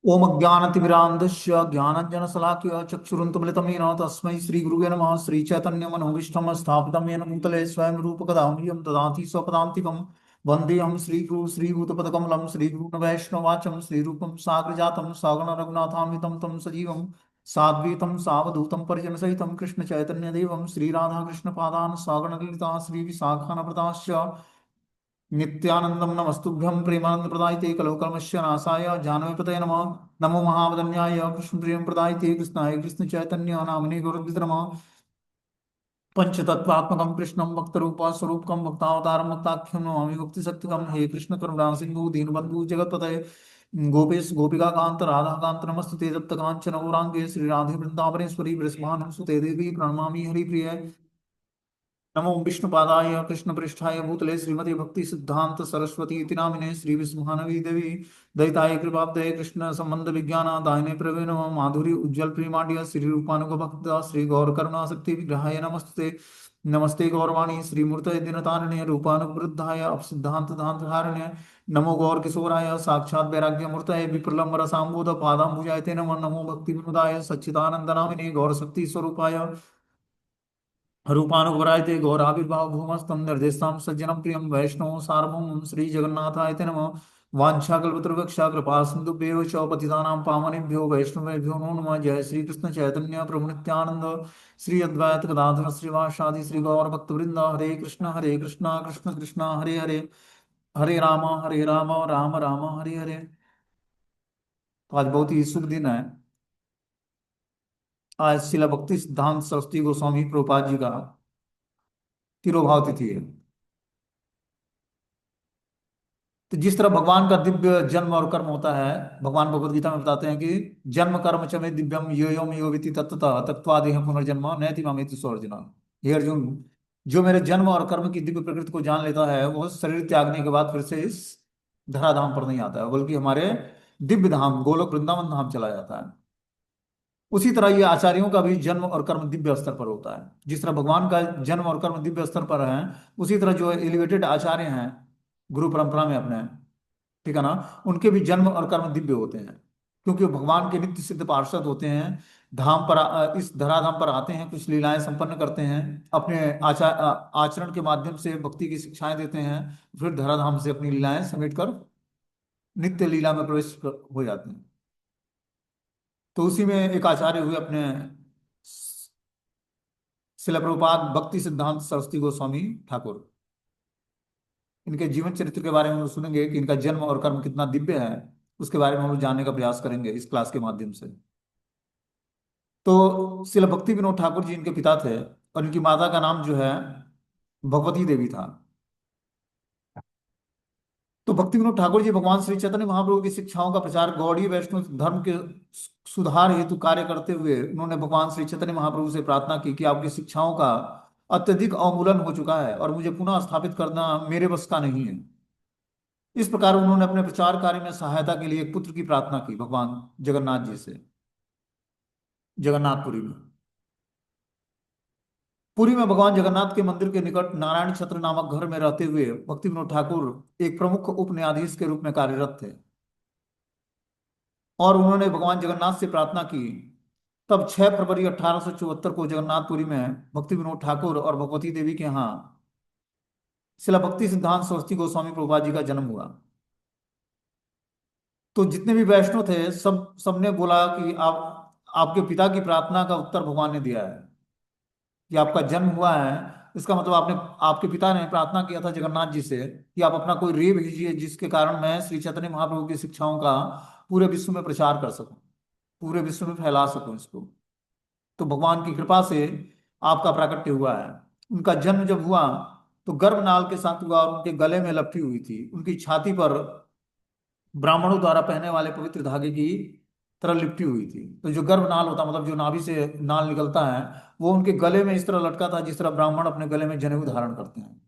ओम अज्ञानतिमिरान्धस्य ज्ञानाञ्जनशलाकया चक्षुरुन्मिलितं येन तस्मै श्रीगुरुवे नमः। श्रीचैतन्यमनोभीष्टं स्थापितं येन भूतले स्वयं रूपकदा मह्यं ददाति स्वपदान्तिकं। वन्देऽहं श्रीगुरु श्रीभूतपदकमलं श्रीगुरून् वैष्णवाचं श्रीरूपं साग्रजातं सगण रघुनाथान्वितं तं सजीवं साद्वैतं सावधूतं परिजनसहितं कृष्णचैतन्यदेवं श्रीराधाकृष्णपादान् सगण ललिता श्रीविशाखान्वितांश्च नित्यानंदम नमस्तुभ्यं प्रेमानंद प्रदायते कलौकल्मषस्य नाशाय जानवीपतये नमः। नमो महावदन्याय कृष्णप्रियं प्रदायते कृष्णाय कृष्ण चैतन्य नामिने गौरवित नमः। पंचतत्वात्मकं कृष्णं भक्तरूप स्वरूपकं भक्तावतारं भक्ताख्यं नमामि मुक्तिसत्यकं। हे कृष्ण करुणा सिंधु दीनबंधु जगत्पतये गोपेश गोपिका कांत राधा कांत नमस्तुते तप्त कांचन गौरांगे श्री राधे वृंदावनेश्वरी वृषभानुसुते देवी प्रणमामि हरिप्रिय। नमो विष्णुपादाय कृष्णपृष्ठाय भूतले श्रीमती भक्ति सिद्धांत सरस्वती इति नामिने श्री विष्णुभानवी देवी दयिताय कृपाब्दये कृष्ण संबंध विज्ञान दायिने प्रवीण माधुरी उज्ज्वल प्रेमाढ्य श्री रूपानुग भक्त श्री गौर करुणा शक्ति विग्रहाय नमस्ते। नमस्ते गौरवाणी श्रीमूर्तये दिनतारिणे रूपानुवृद्धाय अपसिद्धांत धांतधारिणे नमो गौर किशोराय साक्षात् वैराग्य मूर्तये विप्रलंब रसाम्बोध पादाम्बुजाय ते नमः। नमो भक्ति विनुदाय सच्चिदानंद नामिने गौर शक्ति स्वरूपाय रूपानुग्रायते गौराविर्भाव भूमस्तम निर्देशां सज्जनम प्रियं वैष्णव सार्वभौमं श्री जगन्नाथाय ते नमः। वाञ्छाकल्पतरुवक्षा कृपा सिन्धुभ्यो च पतितानां पावनेभ्यो वैष्णवेभ्यो नमो नमः। जय श्री कृष्ण चैतन्य प्रभु नित्यानंद श्री अद्वैत गदाधर श्रीवासादि श्री गौर भक्तवृंद। हरे कृष्णा कृष्ण कृष्णा हरे हरे हरे राम राम राम हरे हरे। तो आज बहुत ही शुभ दिन है। आज शिला भक्ति सिद्धांत सरस्वती गोस्वामी प्रभुपाद जी का तिरोभाव तिथि है। तो जिस तरह भगवान का दिव्य जन्म और कर्म होता है, भगवान भगवद गीता में बताते हैं कि जन्म कर्म च मे दिव्यम यो यो यो विति तत्तः तत्वा देह पुनर्जन्म नैति मामेति सोर्जुन। हे अर्जुन, जो मेरे जन्म और कर्म की दिव्य प्रकृति को जान लेता है वो शरीर त्यागने के बाद फिर से इस धराधाम पर नहीं आता है, बल्कि हमारे दिव्य धाम गोलोक वृंदावन धाम चला जाता है। उसी तरह ये आचार्यों का भी जन्म और कर्म दिव्य स्तर पर होता है। जिस तरह भगवान का जन्म और कर्म दिव्य स्तर पर है, उसी तरह जो एलिवेटेड आचार्य हैं गुरु परंपरा में अपने, ठीक है ना, उनके भी जन्म और कर्म दिव्य होते हैं, क्योंकि वो भगवान के नित्य सिद्ध पार्षद होते हैं। धाम पर इस धराधाम पर आते हैं, कुछ लीलाएं संपन्न करते हैं, अपने आचरण के माध्यम से भक्ति की शिक्षाएं देते हैं, फिर धराधाम से अपनी लीलाएं समेट कर नित्य लीला में हो जाते हैं। तो उसी में एक आचार्य हुए अपने शिला प्रभुपाद भक्ति सिद्धांत सरस्वती गोस्वामी ठाकुर। इनके जीवन चरित्र के बारे में हम सुनेंगे कि इनका जन्म और कर्म कितना दिव्य है, उसके बारे में हम लोग जानने का प्रयास करेंगे इस क्लास के माध्यम से। तो शिला भक्ति विनोद ठाकुर जी इनके पिता थे, और इनकी माता का नाम जो है भगवती देवी था। तो भक्ति विनोद ठाकुर जी भगवान श्री चैतन्य महाप्रभु की शिक्षाओं का प्रचार गौड़ीय वैष्णव धर्म के सुधार हेतु कार्य करते हुए उन्होंने भगवान श्री चैतन्य महाप्रभु से प्रार्थना की कि आपकी शिक्षाओं का अत्यधिक अवमूलन हो चुका है और मुझे पुनः स्थापित करना मेरे बस का नहीं है। इस प्रकार उन्होंने अपने प्रचार कार्य में सहायता के लिए एक पुत्र की प्रार्थना की भगवान जगन्नाथ जी से, जगन्नाथपुरी में। पुरी में भगवान जगन्नाथ के मंदिर के निकट नारायण छत्र नामक घर में रहते हुए भक्ति विनोद ठाकुर एक प्रमुख उप न्यायाधीश के रूप में कार्यरत थे, और उन्होंने भगवान जगन्नाथ से प्रार्थना की। तब 6 फरवरी 1874 को जगन्नाथपुरी में भक्ति विनोद ठाकुर और भगवती देवी के यहाँ शिला भक्ति सिद्धांत सरस्वती गोस्वामी प्रभुपाद जी का जन्म हुआ। तो जितने भी वैष्णव थे सब सबने बोला कि आप आपके पिता की प्रार्थना का उत्तर भगवान ने दिया है कि आपका जन्म हुआ है। इसका मतलब आपने आपके पिता ने प्रार्थना किया था जगन्नाथ जी से कि आप अपना कोई रे भेजिए जिसके कारण मैं श्री चैतन्य महाप्रभु की शिक्षाओं का पूरे विश्व में प्रचार कर सकूं, पूरे विश्व में फैला सकूं इसको। तो भगवान की कृपा से आपका प्राकट्य हुआ है। उनका जन्म जब हुआ तो गर्भनाल के साथ हुआ और उनके गले में लपटी हुई थी, उनकी छाती पर ब्राह्मणों द्वारा पहनने वाले पवित्र धागे की तरह लिपटी हुई थी। तो जो गर्भनाल होता मतलब जो नाभि से नाल निकलता है, वो उनके गले में इस तरह लटका था जिस तरह ब्राह्मण अपने गले में जनेऊ धारण करते हैं।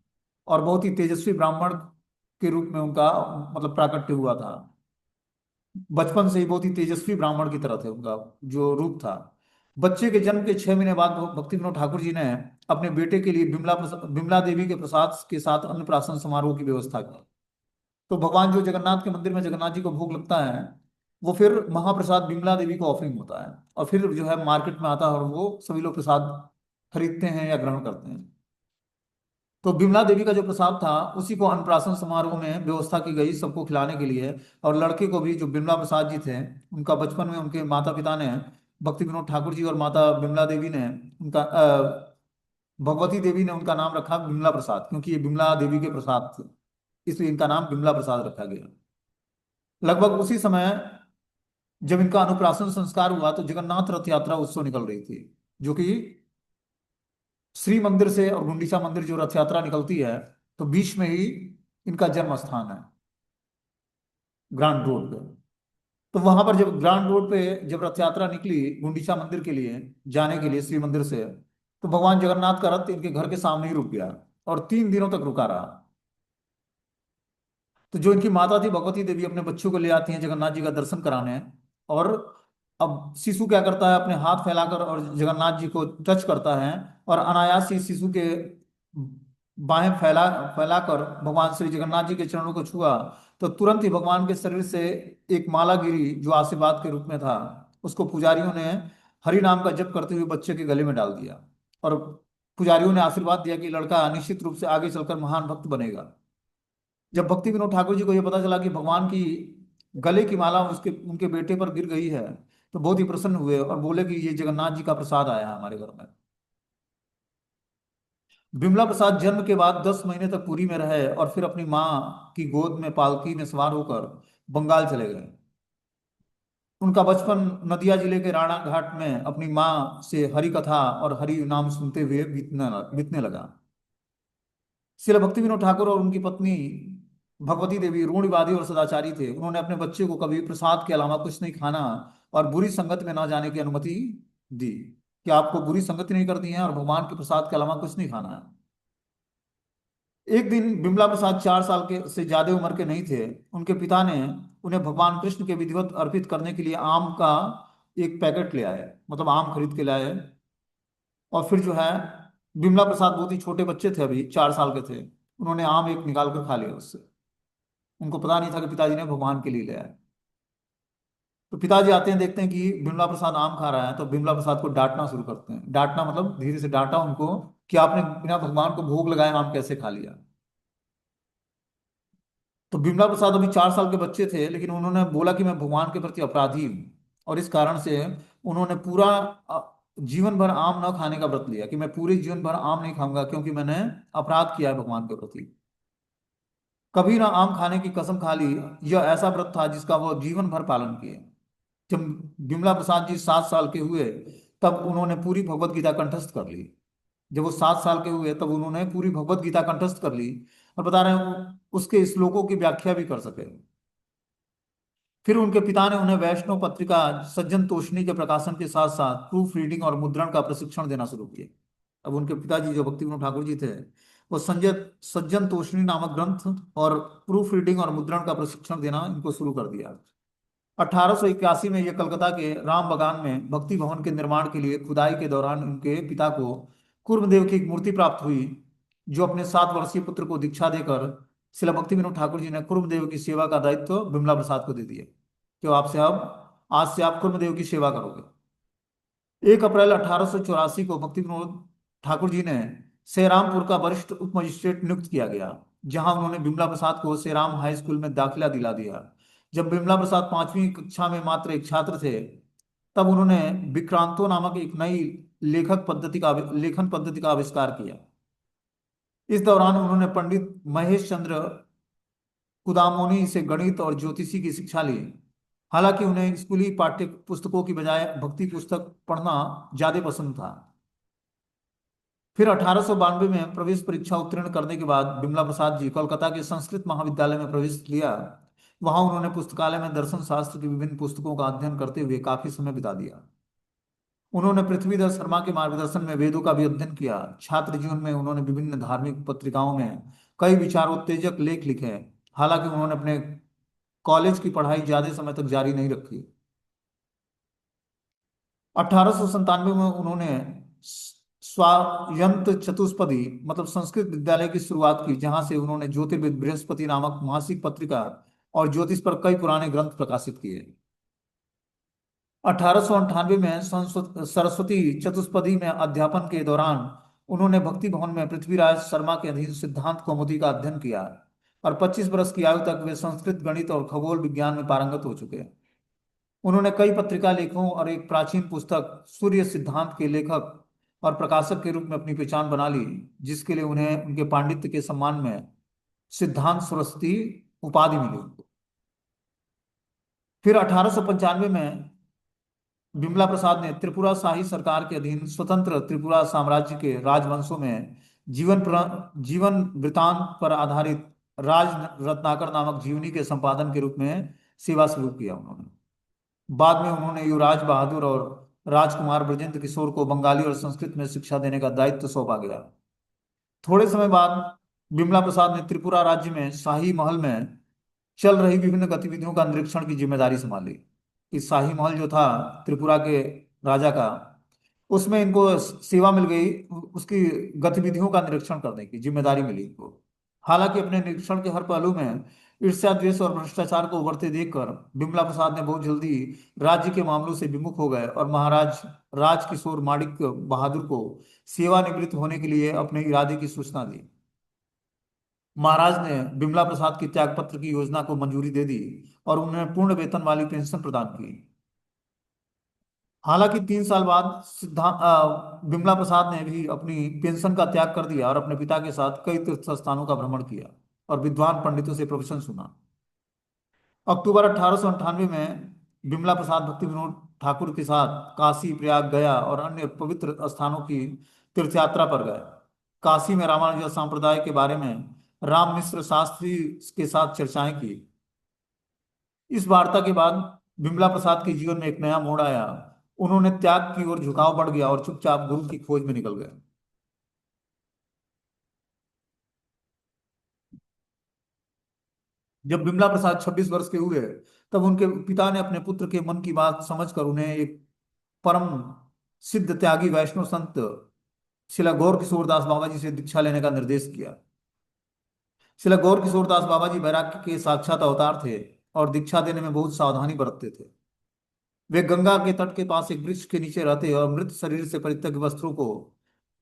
और बहुत ही तेजस्वी ब्राह्मण के रूप में उनका मतलब प्राकट्य हुआ था। बचपन से ही बहुत ही तेजस्वी ब्राह्मण की तरह थे, उनका जो रूप था। बच्चे के जन्म के 6 महीने बाद भक्ति विनोद ठाकुर जी ने अपने बेटे के लिए बिमला देवी के प्रसाद के साथ अन्नप्राशन समारोह की व्यवस्था की। तो भगवान जो जगन्नाथ के मंदिर में जगन्नाथ जी को भोग लगता है, वो फिर महाप्रसाद बिमला देवी को ऑफरिंग होता है, और फिर जो है मार्केट में आता है, और वो सभी लोग प्रसाद खरीदते हैं या ग्रहण करते हैं। तो बिमला देवी का जो प्रसाद था उसी को अन्नप्राशन समारोह में व्यवस्था की गई सबको खिलाने के लिए। और लड़के को भी, जो बिमला प्रसाद जी थे, उनका बचपन में उनके माता पिता ने, भक्ति विनोद ठाकुर जी और माता बिमला देवी ने, उनका भगवती देवी ने उनका नाम रखा बिमला प्रसाद, क्योंकि ये बिमला देवी के प्रसाद थे, इसलिए इनका नाम बिमला प्रसाद रखा गया। लगभग उसी समय जब इनका अनुप्राशन संस्कार हुआ तो जगन्नाथ रथ यात्रा उत्सव निकल रही थी, जो कि श्री मंदिर से और गुंडीचा मंदिर जो रथ यात्रा निकलती है, तो बीच में ही इनका जन्म स्थान है, ग्रांड रोड पे। तो वहां पर जब ग्रांड रोड पे जब रथ यात्रा निकली गुंडीचा मंदिर के लिए जाने के लिए श्री मंदिर से, तो भगवान जगन्नाथ का रथ इनके घर के सामने ही रुक गया, और 3 दिनों तक रुका रहा। तो जो इनकी माता थी भगवती देवी अपने बच्चों को ले आती हैं जगन्नाथ जी का दर्शन कराने। और अब शिशु क्या करता है, अपने हाथ फैलाकर और जगन्नाथ जी को टच करता है, और अनायास ही शिशु के बाहें फैलाकर भगवान श्री जगन्नाथ जी के चरणों को छुआ। तो तुरंत ही भगवान के शरीर से एक माला गिरी जो आशीर्वाद के रूप में था। उसको पुजारियों ने हरि नाम का जप करते हुए बच्चे के गले में डाल दिया, और पुजारियों ने आशीर्वाद दिया कि लड़का निश्चित रूप से आगे चलकर महान भक्त बनेगा। जब भक्ति विनोद ठाकुर जी को यह पता चला कि भगवान की गले की माला उसके उनके बेटे पर गिर गई है, तो बहुत ही प्रसन्न हुए और बोले कि ये जगन्नाथ जी का प्रसाद आया है हमारे घर में। बिमला प्रसाद जन्म के बाद 10 महीने तक पुरी में रहे, और फिर अपनी माँ की गोद में पालकी में सवार होकर बंगाल चले गए। उनका बचपन नदिया जिले के राणा घाट में अपनी माँ से हरि कथा और हरि नाम सुनते हुए बीतने लगा। श्रील भक्ति विनोद ठाकुर और उनकी पत्नी भगवती देवी रूढ़िवादी और सदाचारी थे। उन्होंने अपने बच्चे को कभी प्रसाद के अलावा कुछ नहीं खाना और बुरी संगत में ना जाने की अनुमति दी, कि आपको बुरी संगति नहीं करनी है और भगवान के प्रसाद के अलावा कुछ नहीं खाना है। एक दिन बिमला प्रसाद 4 साल के से ज्यादा उम्र के नहीं थे। उनके पिता ने उन्हें भगवान कृष्ण के विधिवत अर्पित करने के लिए आम का एक पैकेट ले आए, मतलब आम खरीद के लाए। और फिर जो है, बिमला प्रसाद बहुत ही छोटे बच्चे थे, अभी 4 साल के थे, उन्होंने आम एक निकाल कर खा लिया उससे। उनको पता नहीं था कि पिताजी ने भगवान के लिए ले आया। तो पिताजी आते हैं, देखते हैं कि बिमला प्रसाद आम खा रहा है, तो बिमला प्रसाद को डांटना शुरू करते हैं। डांटना मतलब धीरे से डांटा उनको कि आपने बिना भगवान को भोग लगाए आम कैसे खा लिया। तो बिमला प्रसाद अभी 4 साल के बच्चे थे, लेकिन उन्होंने बोला कि मैं भगवान के प्रति अपराधी हूँ, और इस कारण से उन्होंने पूरा जीवन भर आम न खाने का व्रत लिया, कि मैं पूरे जीवन भर आम नहीं खाऊंगा क्योंकि मैंने अपराध किया है भगवान के प्रति। कभी ना आम खाने की कसम खा ली। यह ऐसा व्रत था जिसका वो जीवन भर पालन किए। जब बिमला प्रसाद जी 7 साल के हुए, तब उन्होंने पूरी भगवत गीता कंठस्थ कर ली। जब वो 7 साल के हुए तब उन्होंने पूरी भगवत गीता कंठस्थ कर ली, और बता रहे हैं उसके श्लोकों की व्याख्या भी कर सके। फिर उनके पिता ने उन्हें वैष्णव पत्रिका सज्जन तोषणी के प्रकाशन के साथ साथ प्रूफ रीडिंग और मुद्रण का प्रशिक्षण देना शुरू किया। अब उनके पिताजी जो भक्ति विनोद ठाकुर जी थे, वो संजय सज्जन तोषणी नामक ग्रंथ और प्रूफ रीडिंग और मुद्रण का प्रशिक्षण देना इनको शुरू कर दिया। 1881 में ये कलकत्ता के राम बगान में भक्ति भवन के निर्माण के लिए खुदाई के दौरान उनके पिता को कूर्मदेव की एक मूर्ति प्राप्त हुई, जो अपने 7 वर्षीय पुत्र को दीक्षा देकर श्रील भक्ति विनोद ठाकुर जी ने कूर्मदेव की सेवा का दायित्व बिमला प्रसाद को दे दिया, कि आपसे अब आज से आप कूर्मदेव की सेवा करोगे। 1 अप्रैल 1884 को भक्ति विनोद ठाकुर जी ने सेरामपुर का वरिष्ठ उप मजिस्ट्रेट नियुक्त किया गया, जहां उन्होंने बिमला प्रसाद को सेराम हाई स्कूल में दाखिला दिला दिया। जब बिमला प्रसाद 5वीं कक्षा में मात्र एक छात्र थे, तब उन्होंने विक्रांतो नामक एक नई लेखन पद्धति का आविष्कार किया। इस दौरान उन्होंने पंडित महेश चंद्र कुदामोनी से गणित और ज्योतिषी की शिक्षा ली। हालांकि उन्हें स्कूली पाठ्य पुस्तकों की बजाय भक्ति पुस्तक पढ़ना ज्यादा पसंद था। फिर 1892 में प्रवेश परीक्षा उत्तीर्ण करने के बाद बिमला प्रसाद जी कोलकाता के संस्कृत महाविद्यालय में प्रवेश लिया। वहां उन्होंने पुस्तकालय में दर्शन शास्त्र की विभिन्न पुस्तकों का अध्ययन करते हुए काफी समय बिता दिया। उन्होंने पृथ्वीधर शर्मा के मार्गदर्शन में वेदों का भी अध्ययन किया। छात्र जीवन में उन्होंने विभिन्न धार्मिक पत्रिकाओं में कई विचारोत्तेजक लेख लिखे। हालांकि उन्होंने अपने कॉलेज की पढ़ाई ज्यादा समय तक जारी नहीं रखी। 1897 में उन्होंने स्वायंत चतुष्पदी मतलब संस्कृत विद्यालय की शुरुआत की, जहां से उन्होंने ज्योतिर्विद बृहस्पति नामक मासिक पत्रिका और ज्योतिष पर कई पुराने ग्रंथ प्रकाशित किए। 1898 में सरस्वती चतुष्पदी में अध्यापन के दौरान उन्होंने भक्ति भवन में पृथ्वीराज शर्मा के अधीन सिद्धांत कौमुदी का अध्ययन किया और 25 वर्ष की आयु तक वे संस्कृत, गणित और खगोल विज्ञान में पारंगत हो चुके हैं। उन्होंने कई पत्रिका लेखों और एक प्राचीन पुस्तक सूर्य सिद्धांत के लेखक और प्रकाशक के रूप में अपनी पहचान बना ली, जिसके लिए उन्हें उनके पांडित्य के सम्मान में सिद्धांत सरस्वती उपाधि मिली। फिर 1895 में बिमला प्रसाद ने त्रिपुरा शाही सरकार के अधीन स्वतंत्र त्रिपुरा साम्राज्य के राजवंशों में जीवन वृतांत पर आधारित राज रत्नाकर नामक जीवनी के संपादन के रूप में सेवा शुरू किया उन्होंने। बाद में उन्होंने युवराज बहादुर और राजकुमार ब्रजेंद्र किशोर को बंगाली और संस्कृत में शिक्षा देने का दायित्व सौंपा गया। थोड़े समय बाद बिमला प्रसाद ने त्रिपुरा राज्य में शाही महल में चल रही विभिन्न गतिविधियों का निरीक्षण की जिम्मेदारी संभाली। इस शाही महल जो था त्रिपुरा के राजा का, उसमें इनको सेवा मिल गई, उसकी गतिविधियों का निरीक्षण करने की जिम्मेदारी मिली इनको। हालांकि अपने निरीक्षण के हर पहलू में ईर्ष्या, द्वेष और भ्रष्टाचार को उभरते देखकर बिमला प्रसाद ने बहुत जल्दी राज्य के मामलों से विमुख हो गए और महाराज राजकिशोर माणिक बहादुर को सेवानिवृत्त होने के लिए अपने इरादे की सूचना दी। महाराज ने बिमला प्रसाद की त्यागपत्र की योजना को मंजूरी दे दी और उन्हें पूर्ण वेतन वाली पेंशन प्रदान की। हालांकि 3 साल बाद बिमला प्रसाद ने भी अपनी पेंशन का त्याग कर दिया और अपने पिता के साथ कई तीर्थ स्थानों का भ्रमण किया और विद्वान पंडितों से प्रवचन सुना। अक्टूबर 1898 में बिमला प्रसाद भक्ति विनोद ठाकुर के साथ काशी, प्रयाग, गया और अन्य पवित्र स्थानों की तीर्थ यात्रा पर गए। काशी में रामानुज संप्रदाय के बारे में राम मिश्र शास्त्री के साथ चर्चाएं की। इस वार्ता के बाद बिमला प्रसाद के जीवन में एक नया मोड़ आया। उन्होंने त्याग की ओर झुकाव बढ़ गया और चुपचाप गुरु की खोज में निकल गए। जब बिमला प्रसाद 26 वर्ष के हुए, तब उनके पिता ने अपने पुत्र के मन की बात समझकर उन्हें एक परम सिद्ध त्यागी वैष्णव संत शिला गौर किशोरदास बाबा जी से दीक्षा लेने का निर्देश किया। शिला गौर किशोरदास बाबा जी वैराग्य के साक्षात अवतार थे और दीक्षा देने में बहुत सावधानी बरतते थे। वे गंगा के तट के पास एक वृक्ष के नीचे रहते और मृत शरीर से परित्यक्त वस्त्रों को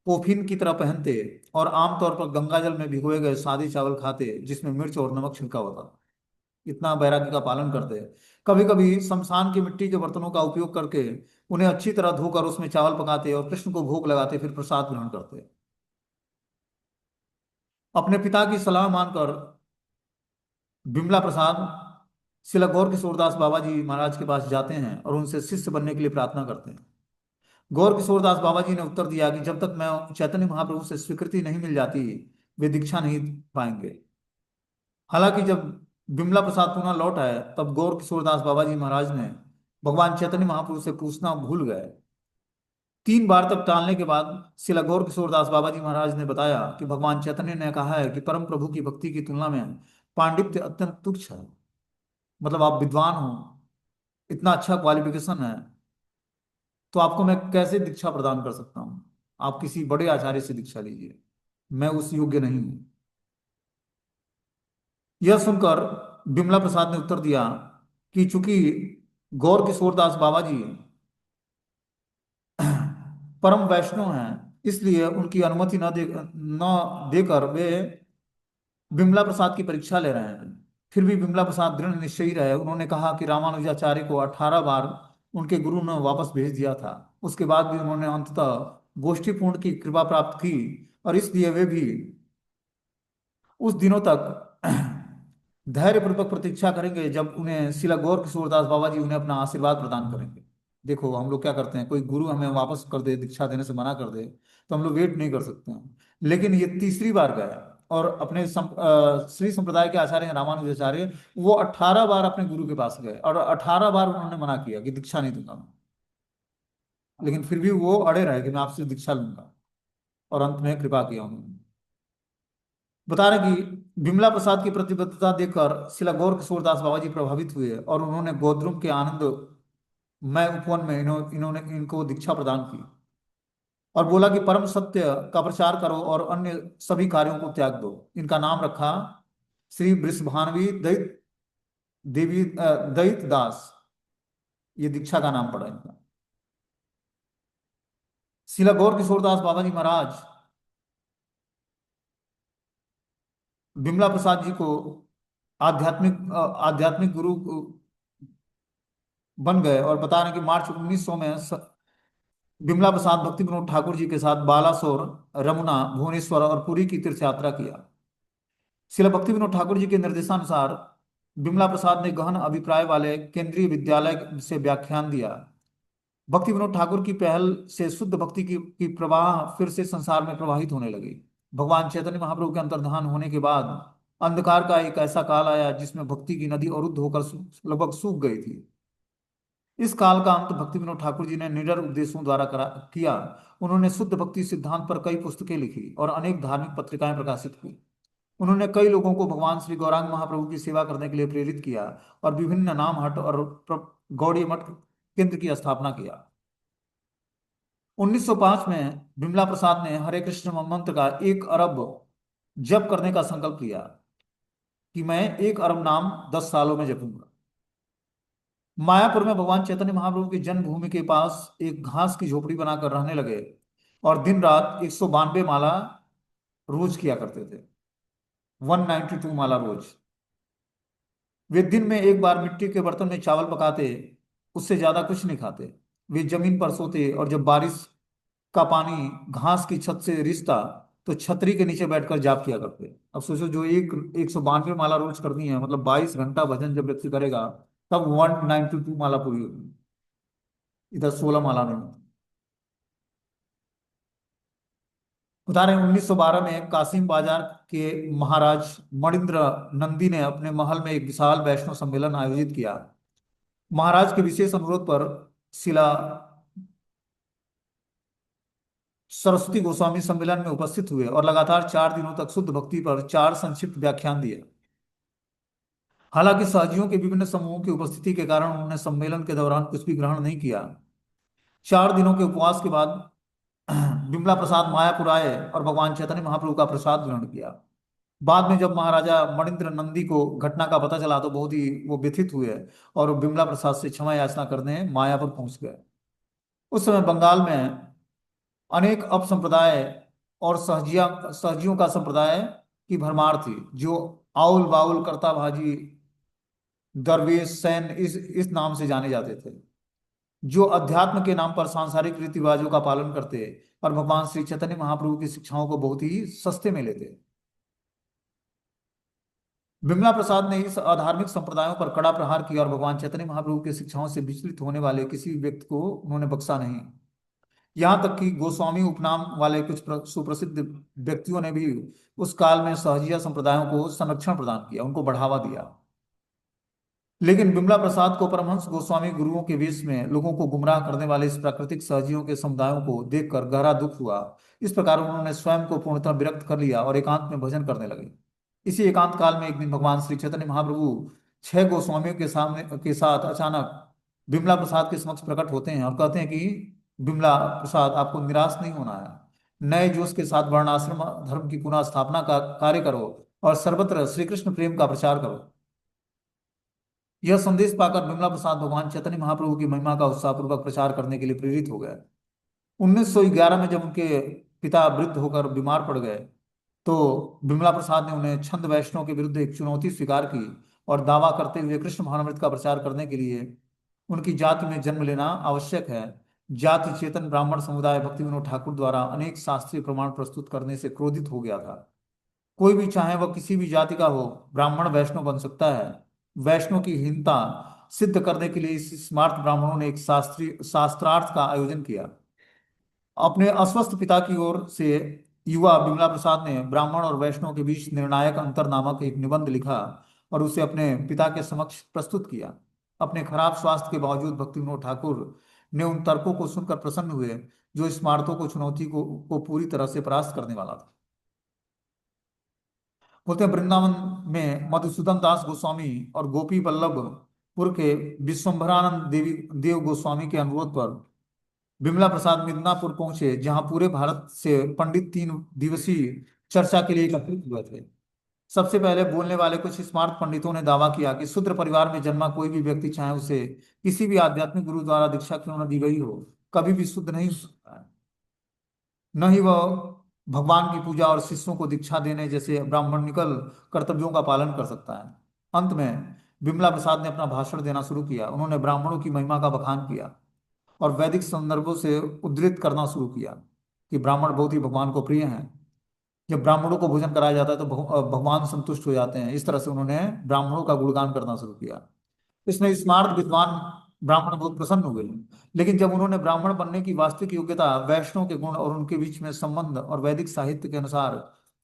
पोफिन की तरह पहनते और आमतौर पर गंगाजल में भिगोए गए सादे चावल खाते जिसमें मिर्च और नमक छिड़का होता था। इतना वैराग्य का पालन करते। कभी कभी शमशान की मिट्टी के बर्तनों का उपयोग करके उन्हें अच्छी तरह धोकर उसमें चावल पकाते और कृष्ण को भोग लगाते, फिर प्रसाद ग्रहण करते। अपने पिता की सलाह मानकर बिमला प्रसाद शिला गौर किशोरदास बाबा जी महाराज के पास जाते हैं और उनसे शिष्य बनने के लिए प्रार्थना करते हैं। गौर किशोरदास बाबा जी ने उत्तर दिया कि जब तक मैं चैतन्य महाप्रभु से स्वीकृति नहीं मिल जाती, वे दीक्षा नहीं पाएंगे। हालांकि जब बिमला प्रसाद पुनः लौट आए, तब गौर किशोरदास बाबा जी महाराज ने भगवान चैतन्य महाप्रभु से पूछना भूल गए। 3 बार तक टालने के बाद शिला गौर किशोरदास बाबा जी महाराज ने बताया कि भगवान चैतन्य ने कहा है कि परम प्रभु की भक्ति की तुलना में पांडित्य अत्यंत तुच्छ है। मतलब आप विद्वान हो, इतना अच्छा क्वालिफिकेशन है, तो आपको मैं कैसे दीक्षा प्रदान कर सकता हूँ? आप किसी बड़े आचार्य से दीक्षा लीजिए, मैं उस योग्य नहीं हूँ। यह सुनकर बिमला प्रसाद ने उत्तर दिया कि चूंकि गौर किशोरदास बाबा जी परम वैष्णव हैं, इसलिए उनकी अनुमति न देकर वे बिमला प्रसाद की परीक्षा ले रहे हैं। फिर भी बिमला प्रसाद दृढ़ निश्चयी रहे। उन्होंने कहा कि रामानुजाचार्य को 18 बार उनके गुरु ने वापस भेज दिया था। उसके बाद भी उन्होंने अंततः गोष्ठीपूर्ण की कृपा प्राप्त की और इसलिए वे भी उस दिनों तक धैर्यपूर्वक प्रतीक्षा करेंगे जब उन्हें शिला गौर किशोरदास बाबा जी उन्हें अपना आशीर्वाद प्रदान करेंगे। देखो हम लोग क्या करते हैं, कोई गुरु हमें वापस कर दे, दीक्षा देने से मना कर दे, तो हम लोग वेट नहीं कर सकते हैं। लेकिन ये तीसरी बार गया और अपने श्री संप्रदाय के आचार्य हैं रामानुजाचार्य, वो 18 बार अपने गुरु के पास गए और 18 बार उन्होंने मना किया कि दीक्षा नहीं दूंगा मैं। लेकिन फिर भी वो अड़े रहे कि मैं आपसे दीक्षा लूंगा और अंत में कृपा किया उन्होंने। बता रहे कि बिमला प्रसाद की प्रतिबद्धता देखकर शिला गौर किशोरदास बाबा जी प्रभावित हुए और उन्होंने गोद्रुम के आनंद मैं उपवन में इन्होंने इनको दीक्षा प्रदान की और बोला कि परम सत्य का प्रचार करो और अन्य सभी कार्यों को त्याग दो। इनका नाम रखा श्री वृषभानवी दैत देवी दैत दास। ये दीक्षा का नाम पड़ा इनका। शिला गौर किशोरदास बाबा जी महाराज बिमला प्रसाद जी को आध्यात्मिक गुरु बन गए, और बता रहे हैं कि मार्च 1900 में बिमला प्रसाद भक्ति विनोद ठाकुर जी के साथ बालासोर, रमुना, भुवनेश्वर और पुरी की तीर्थ यात्रा किया। श्रील भक्ति विनोद ठाकुर जी के निर्देशानुसार बिमला प्रसाद ने गहन अभिप्राय वाले केंद्रीय विद्यालय से व्याख्यान दिया। भक्ति विनोद ठाकुर की पहल से शुद्ध भक्ति की प्रवाह फिर से संसार में प्रवाहित होने लगी। भगवान चैतन्य महाप्रभु के अंतर्धान होने के बाद अंधकार का एक ऐसा काल आया जिसमें भक्ति की नदी अवरुद्ध होकर लगभग सूख गई थी। इस काल का अंत भक्ति विनोद ठाकुर जी ने निडर उपदेशों द्वारा किया। उन्होंने शुद्ध भक्ति सिद्धांत पर कई पुस्तकें लिखी और अनेक धार्मिक पत्रिकाएं प्रकाशित की। उन्होंने कई लोगों को भगवान श्री गौरांग महाप्रभु की सेवा करने के लिए प्रेरित किया और विभिन्न नाम हट और गौड़ी मठ केंद्र की स्थापना किया। 1905 में बिमला प्रसाद ने हरे कृष्ण मंत्र का 1 अरब जप करने का संकल्प लिया कि मैं 1 अरब नाम 10 सालों में जपूंगा। मायापुर में भगवान चैतन्य महाप्रभु की जन्मभूमि के पास एक घास की झोपड़ी बनाकर रहने लगे और दिन रात 192 माला रोज किया करते थे। 192 माला रोज। वे दिन में एक बार मिट्टी के बर्तन में चावल पकाते, उससे ज्यादा कुछ नहीं खाते। वे जमीन पर सोते और जब बारिश का पानी घास की छत से रिसता तो छतरी के नीचे बैठकर जाप किया करते। अब सोचो, जो 192 माला रोज करनी है, मतलब 22 घंटा भजन जब व्यक्ति करेगा तब 192 माला पूरी होगी। इधर 16 माला नहीं होती। बता रहे हैं 1912 में कासिम बाजार के महाराज मणिंद्र नंदी ने अपने महल में एक विशाल वैष्णव सम्मेलन आयोजित किया। महाराज के विशेष अनुरोध पर शिला सरस्वती गोस्वामी सम्मेलन में उपस्थित हुए और लगातार 4 दिनों तक शुद्ध भक्ति पर 4 संक्षिप्त व्याख्यान दिए। हालांकि सहजियों के विभिन्न समूहों की उपस्थिति के कारण उन्होंने सम्मेलन के दौरान कुछ भी ग्रहण नहीं किया। 4 दिनों के उपवास के बाद बिमला प्रसाद मायापुर आए और भगवान चैतन्य महाप्रभु का प्रसाद ग्रहण किया। बाद में जब महाराजा मणिंद्र नंदी को घटना का पता चला तो बहुत ही वो व्यथित हुए और बिमला प्रसाद से क्षमा याचना करने मायापुर पहुंच गए। उस समय बंगाल में अनेक अपसंप्रदाय और सहजियों का संप्रदाय की भरमार थी, जो आउल बाउल करता भाजी दरवेश सैन इस नाम से जाने जाते थे, जो अध्यात्म के नाम पर सांसारिक रीति रिवाजों का पालन करते और भगवान श्री चैतन्य महाप्रभु की शिक्षाओं को बहुत ही सस्ते में लेते। बिमला प्रसाद ने इस अधार्मिक संप्रदायों पर कड़ा प्रहार किया और भगवान चैतन्य महाप्रभु की शिक्षाओं से विचलित होने वाले किसी भी व्यक्ति को उन्होंने बख्शा नहीं। यहाँ तक कि गोस्वामी उपनाम वाले कुछ सुप्रसिद्ध व्यक्तियों ने भी उस काल में सहजिया संप्रदायों को संरक्षण प्रदान किया, उनको बढ़ावा दिया। लेकिन बिमला प्रसाद को परमहंस गोस्वामी गुरुओं के वेश में लोगों को गुमराह करने वाले इस प्राकृतिक सहजियों के समुदायों को देखकर गहरा दुख हुआ। इस प्रकार उन्होंने स्वयं को पूर्णतः विरक्त कर लिया और एकांत में भजन करने लगे। इसी एकांत काल में एक दिन भगवान श्री चैतन्य महाप्रभु 6 गोस्वामियों के सामने के साथ अचानक बिमला प्रसाद के समक्ष प्रकट होते हैं और कहते हैं कि बिमला प्रसाद, आपको निराश नहीं होना है। नए जोश के साथ वर्णाश्रम धर्म की पुनः स्थापना का कार्य करो और सर्वत्र श्री कृष्ण प्रेम का प्रचार करो। यह संदेश पाकर बिमला प्रसाद भगवान चैतन्य महाप्रभु की महिमा का उत्साहपूर्वक प्रचार करने के लिए प्रेरित हो गए। 1911 में जब उनके पिता वृद्ध होकर बीमार पड़ गए तो बिमला प्रसाद ने उन्हें छंद वैष्णव के विरुद्ध एक चुनौती स्वीकार की और दावा करते हुए कृष्ण भावनामृत का प्रचार करने के लिए उनकी जाति में जन्म लेना आवश्यक है। जाति चेतन ब्राह्मण समुदाय भक्ति विनोद ठाकुर द्वारा अनेक शास्त्रीय प्रमाण प्रस्तुत करने से क्रोधित हो गया था। कोई भी चाहे वह किसी भी जाति का हो, ब्राह्मण वैष्णव बन सकता है। वैष्णव की हीनता सिद्ध करने के लिए इस स्मार्त ब्राह्मणों ने एक शास्त्रार्थ का आयोजन किया। अपने अस्वस्थ पिता की ओर से युवा बिमला प्रसाद ने ब्राह्मण और वैष्णव के बीच निर्णायक अंतर नामक एक निबंध लिखा और उसे अपने पिता के समक्ष प्रस्तुत किया। अपने खराब स्वास्थ्य के बावजूद भक्ति विनोद ठाकुर ने उन तर्कों को सुनकर प्रसन्न हुए जो स्मारतों को चुनौती को पूरी तरह से परास्त करने वाला था। बोलते हैं वृंदावन में मधुसूदन दास गोस्वामी और गोपी वल्लभपुर के विश्वम्भरानंद देव गोस्वामी के अनुरोध पर बिमला प्रसाद मिदनापुर पहुंचे, जहां पूरे भारत से पंडित 3 दिवसीय चर्चा के लिए एकत्रित हुए थे। सबसे पहले बोलने वाले कुछ स्मार्ट पंडितों ने दावा किया कि शूद्र परिवार में जन्मा कोई भी व्यक्ति, चाहे उसे किसी भी आध्यात्मिक गुरु द्वारा दीक्षा क्यों न दी गई हो, कभी भी शुद्ध नहीं हो सकता है। न ही वह भगवान की पूजा और शिष्यों को दीक्षा देने जैसे ब्राह्मणिकल कर्तव्यों का पालन कर सकता है। अंत में बिमला प्रसाद ने अपना भाषण देना शुरू किया। उन्होंने ब्राह्मणों की महिमा का बखान किया और वैदिक संदर्भों से उद्धृत करना शुरू किया कि ब्राह्मण बहुत ही भगवान को प्रिय हैं। जब ब्राह्मणों को भोजन कराया जाता है तो भगवान संतुष्ट हो जाते हैं। इस तरह से उन्होंने ब्राह्मणों का गुणगान करना शुरू किया। इसमें स्मार्त विद्वान ब्राह्मण बहुत प्रसन्न हुए। लेकिन जब उन्होंने ब्राह्मण बनने की वास्तविक योग्यता, वैष्णव के गुण और उनके बीच में संबंध और वैदिक साहित्य के अनुसार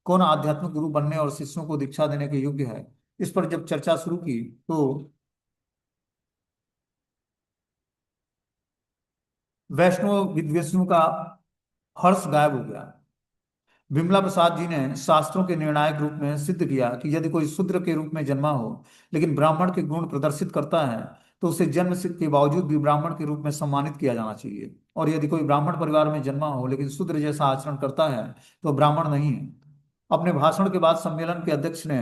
कौन आध्यात्मिक गुरु बनने और शिष्यों को दीक्षा देने के योग्य है, इस पर जब चर्चा शुरू की तो वैष्णव विद्वेषियों का हर्ष गायब हो गया। विमला प्रसाद जी ने शास्त्रों के निर्णायक रूप में सिद्ध किया कि यदि कोई शूद्र के रूप में जन्मा हो लेकिन ब्राह्मण के गुण प्रदर्शित करता है तो उसे जन्म सिद्ध के बावजूद भी ब्राह्मण के रूप में सम्मानित किया जाना चाहिए। और यदि कोई ब्राह्मण परिवार में जन्मा हो लेकिन शूद्र जैसा आचरण करता है तो ब्राह्मण नहीं है। अपने भाषण के बाद सम्मेलन के अध्यक्ष ने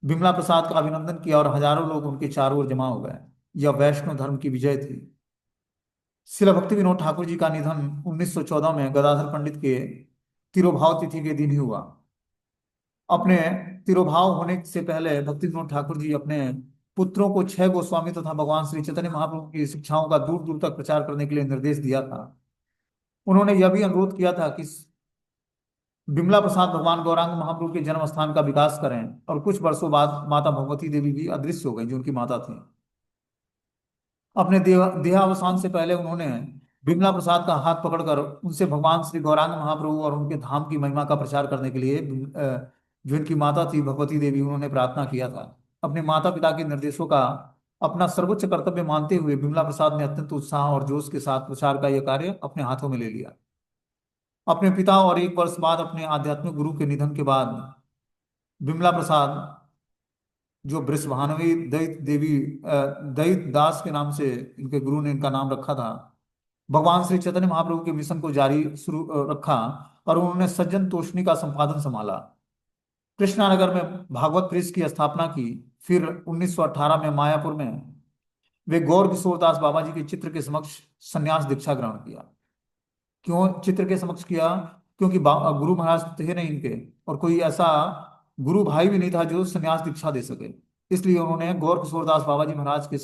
विमला प्रसाद का अभिनंदन किया और हजारों लोग उनके चारों ओर जमा हो गए। यह वैष्णव धर्म की विजय थी। शिला भक्ति विनोद ठाकुर जी का निधन 1914 में गदाधर पंडित के तिरोभाव तिथि के दिन ही हुआ। अपने तिरोभाव होने से पहले भक्ति विनोद ठाकुर जी अपने पुत्रों को छह गोस्वामी तथा भगवान श्री चैतन्य महाप्रभु की शिक्षाओं का दूर दूर तक प्रचार करने के लिए निर्देश दिया था। उन्होंने यह भी अनुरोध किया था कि विमला प्रसाद भगवान गौरांग महाप्रभु के जन्म स्थान का विकास करें। और कुछ वर्षों बाद माता भगवती देवी भी अदृश्य हो गई, जो उनकी माता थी। अपने देहावसान से पहले उन्होंने विमला प्रसाद का हाथ पकड़कर उनसे भगवान श्री गौरांग महाप्रभु और उनके धाम की महिमा का प्रचार करने के लिए जो इनकी माता थी भगवती देवी, उन्होंने प्रार्थना किया था। अपने माता पिता के निर्देशों का अपना सर्वोच्च कर्तव्य मानते हुए विमला प्रसाद ने अत्यंत उत्साह और जोश के साथ प्रचार का यह कार्य अपने हाथों में ले लिया। अपने पिता और एक वर्ष बाद अपने आध्यात्मिक गुरु के निधन के बाद विमला प्रसाद, जो वृषभानवी दैत देवी दैत दास के नाम से इनके गुरु ने इनका नाम रखा था, भगवान श्री चैतन्य महाप्रभु के मिशन को जारी शुरू रखा और उन्होंने सज्जन तोषणी का संपादन संभाला। कृष्णानगर में भागवत प्रेस की स्थापना की। फिर 1918 में मायापुर में वे गौर किशोरदास बाबा जी के चित्र के समक्ष संन्यास दीक्षा ग्रहण किया। क्यों चित्र के समक्ष किया? क्योंकि गुरु महाराज थे नहीं इनके, और कोई ऐसा गुरु भाई भी नहीं था जो संन्यास दीक्षा दे सके। इसलिए उन्होंने गौर किशोरदास बाबा जी महाराज के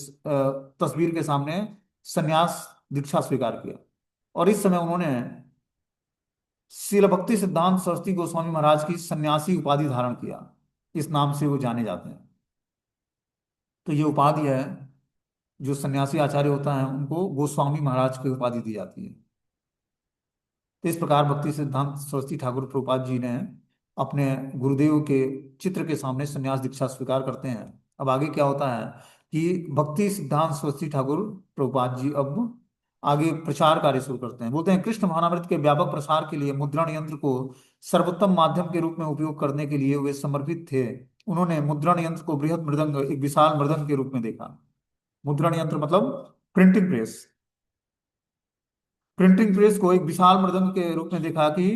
तस्वीर के सामने संन्यास दीक्षा स्वीकार किया। और इस समय उन्होंने शील भक्ति सिद्धांत सरस्वती गोस्वामी महाराज की सन्यासी उपाधि धारण किया। इस नाम से वो जाने जाते हैं। तो ये उपाधि है, जो सन्यासी आचार्य होता है उनको गोस्वामी महाराज की उपाधि दी जाती है। तो इस प्रकार भक्ति सिद्धांत सरस्वती ठाकुर प्रभुपाद जी ने अपने गुरुदेव के चित्र के सामने संन्यास दीक्षा स्वीकार करते हैं। अब आगे क्या होता है कि भक्ति सिद्धांत सरस्वती ठाकुर प्रभुपाद जी अब आगे प्रचार कार्य शुरू करते हैं। बोलते हैं, कृष्ण भावनामृत के व्यापक प्रसार के लिए मुद्रण यंत्र को सर्वोत्तम माध्यम के रूप में उपयोग करने के लिए वे समर्पित थे। उन्होंने मुद्रण यंत्र को बृहद मृदंग, एक विशाल मृदंग के रूप में देखा। मुद्रण यंत्र मतलब प्रिंटिंग प्रेस। प्रिंटिंग प्रेस को एक विशाल मृदंग के रूप में देखा कि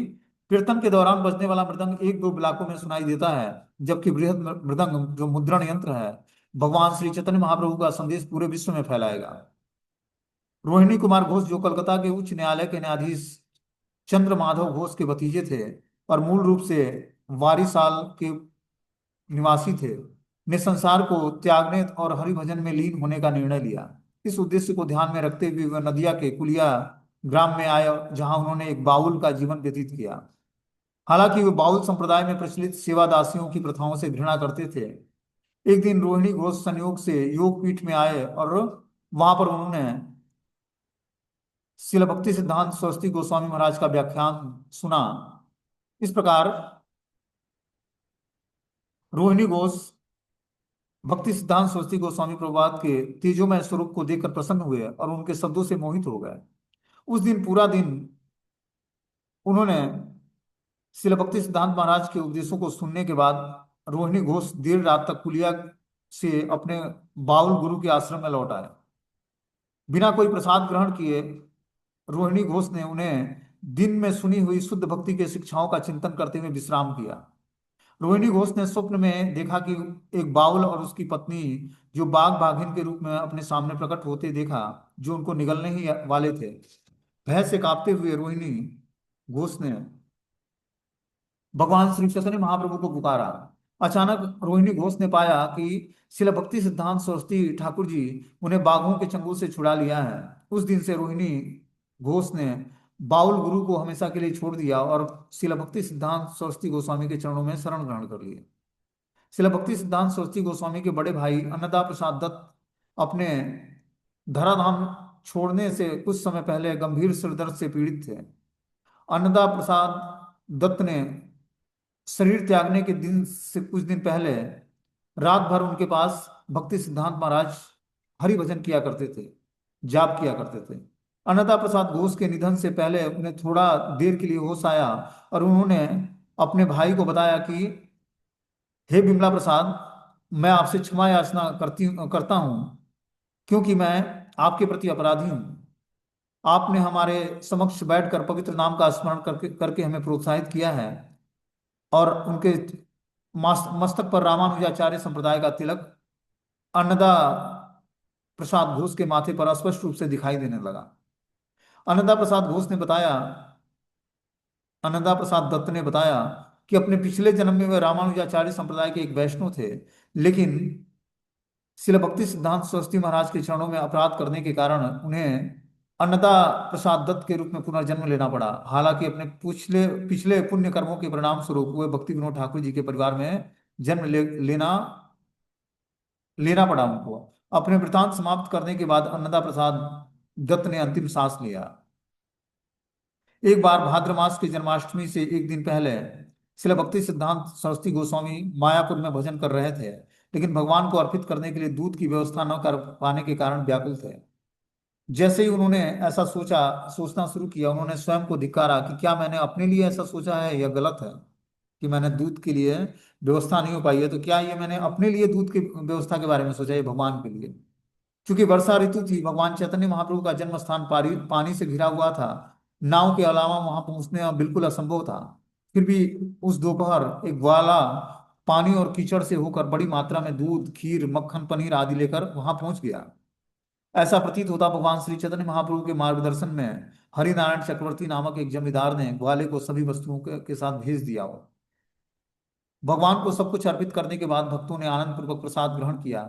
कीर्तन के दौरान बजने वाला मृदंग एक दो ब्लॉकों में सुनाई देता है, जबकि बृहद मृदंग जो मुद्रण यंत्र है भगवान श्री चैतन्य महाप्रभु का संदेश पूरे विश्व में फैलाएगा। रोहिणी कुमार घोष, जो कलकत्ता के उच्च न्यायालय के न्यायाधीश चंद्र माधव घोष के भतीजे थे और मूल रूप से वारिसाल के निवासी थे, ने संसार को त्यागने और हरिभजन में लीन होने का निर्णय लिया। इस उद्देश्य को ध्यान में रखते हुए वह नदिया के कुलिया ग्राम में आए, जहां उन्होंने एक बाउल का जीवन व्यतीत किया। हालांकि वे बाउल संप्रदाय में प्रचलित सेवादासियों की प्रथाओं से घृणा करते थे। एक दिन रोहिणी घोष संयोग से योग पीठ में आए और वहां पर उन्होंने शिल भक्ति सिद्धांत सरस्वती गोस्वामी महाराज का व्याख्यान सुना। इस प्रकार रोहिणी घोष भक्ति सिद्धांत सरस्वती गोस्वामी प्रभुपाद के तेजोमय स्वरूप को देखकर प्रसन्न हुए और उनके शब्दों से मोहित हो गए। उस दिन पूरा दिन उन्होंने शिल भक्ति सिद्धांत महाराज के उपदेशों को सुनने के बाद रोहिणी घोष देर रात तक कुलिया से अपने बाउल गुरु के आश्रम में लौट आए। बिना कोई प्रसाद ग्रहण किए रोहिणी घोष ने उन्हें दिन में सुनी हुई शुद्ध भक्ति के शिक्षाओं का चिंतन करते हुए विश्राम किया। रोहिणी घोष ने स्वप्न में देखा कि एक बाउल और उसकी पत्नी जो बाघ बाघिन के रूप में अपने सामने प्रकट होते देखा, जो उनको निगलने ही वाले थे। भय से कांपते हुए रोहिणी घोष ने भगवान श्री चैतन्य महाप्रभु को पुकारा। अचानक रोहिणी घोष ने पाया कि शिला भक्ति सिद्धांत सरस्वती ठाकुर जी उन्हें बाघों के चंगुल से छुड़ा लिया है। उस दिन से रोहिणी घोष ने बाउल गुरु को हमेशा के लिए छोड़ दिया और शिला भक्ति सिद्धांत सरस्वती गोस्वामी के चरणों में शरण ग्रहण कर लिया। शिला भक्ति सिद्धांत सरस्वती गोस्वामी के बड़े भाई अन्नदा प्रसाद दत्त अपने धराधाम छोड़ने से कुछ समय पहले गंभीर सिर दर्द से पीड़ित थे। अन्नदा प्रसाद दत्त ने शरीर त्यागने के दिन से कुछ दिन पहले रात भर उनके पास भक्ति सिद्धांत महाराज हरि भजन किया करते थे, जाप किया करते थे। अन्नदा प्रसाद घोष के निधन से पहले उन्हें थोड़ा देर के लिए होश आया और उन्होंने अपने भाई को बताया कि हे बिमला प्रसाद, मैं आपसे क्षमा याचना करता हूँ, क्योंकि मैं आपके प्रति अपराधी हूँ। आपने हमारे समक्ष बैठकर पवित्र नाम का स्मरण करके करके हमें प्रोत्साहित किया है और उनके मस्तक पर रामानुजाचार्य संप्रदाय का तिलक अन्नदा प्रसाद घोष के माथे पर स्पष्ट रूप से दिखाई देने लगा। अन्नदा प्रसाद घोष ने बताया अन्नदा प्रसाद दत्त ने बताया कि अपने पिछले जन्म में वे रामानुजाचार्य संप्रदाय के एक वैष्णव थे, लेकिन शिला भक्ति सिद्धांत सरस्वती महाराज के चरणों में अपराध करने के कारण उन्हें अन्नदा प्रसाद दत्त के रूप में पुनर्जन्म लेना पड़ा। हालांकि अपने पिछले पिछले पुण्य कर्मों के परिणाम स्वरूप वे भक्ति विनोद ठाकुर जी के परिवार में जन्म लेना लेना पड़ा उनको। अपने वृतांत समाप्त करने के बाद अन्नदा प्रसाद दत्त ने अंतिम सांस लिया। एक बार भाद्र मास की जन्माष्टमी से एक दिन पहले शिला भक्ति सिद्धांत सरस्वती गोस्वामी मायापुर में भजन कर रहे थे, लेकिन भगवान को अर्पित करने के लिए दूध की व्यवस्था न कर पाने के कारण व्याकुल थे। जैसे ही उन्होंने ऐसा सोचना शुरू किया, उन्होंने स्वयं को धिक्कारा कि क्या मैंने अपने लिए ऐसा सोचा है, यह गलत है कि मैंने दूध के लिए व्यवस्था नहीं हो पाई है, तो क्या ये मैंने अपने लिए दूध की व्यवस्था के बारे में सोचा, ये भगवान के लिए। क्योंकि वर्षा ऋतु थी, भगवान चैतन्य महाप्रभु का जन्म स्थान पानी से घिरा हुआ था। नाव के अलावा वहां पहुंचने बिल्कुल असंभव था। फिर भी उस दोपहर एक ग्वाला पानी और कीचड़ से होकर बड़ी मात्रा में दूध, खीर, मक्खन, पनीर आदि लेकर वहां पहुंच गया। ऐसा प्रतीत होता भगवान श्री चैतन्य महाप्रभु के मार्गदर्शन में हरिनारायण चक्रवर्ती नामक एक जमींदार ने ग्वाले को सभी वस्तुओं के साथ भेज दिया हो। भगवान को सब कुछ अर्पित करने के बाद भक्तों ने आनंद पूर्वक प्रसाद ग्रहण किया।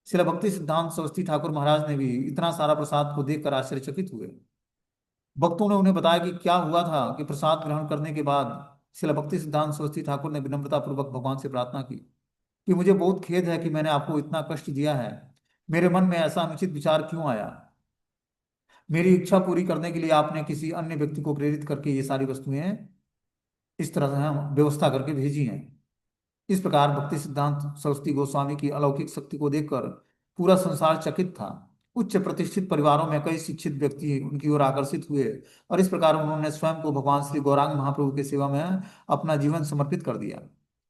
शिला भक्ति सिद्धांत सरस्वती ठाकुर महाराज ने भी इतना सारा प्रसाद को देखकर आश्चर्यचकित हुए। भक्तों ने उन्हें बताया कि क्या हुआ था कि प्रसाद ग्रहण करने के बाद शिला भक्ति सिद्धांत सरस्वती ठाकुर ने विनम्रता पूर्वक भगवान से प्रार्थना की कि मुझे बहुत खेद है कि मैंने आपको इतना कष्ट दिया है। मेरे मन में ऐसा अनुचित विचार क्यों आया? मेरी इच्छा पूरी करने के लिए आपने किसी अन्य व्यक्ति को प्रेरित करके ये सारी वस्तुएं इस तरह से हम व्यवस्था करके भेजी हैं। इस प्रकार भक्ति सिद्धांत सरस्वती गोस्वामी की अलौकिक शक्ति को देखकर पूरा संसार चकित था। उच्च प्रतिष्ठित परिवारों में कई शिक्षित व्यक्ति उनकी ओर आकर्षित हुए और इस प्रकार उन्होंने स्वयं को भगवान श्री गौरांग महाप्रभु की सेवा में अपना जीवन समर्पित कर दिया।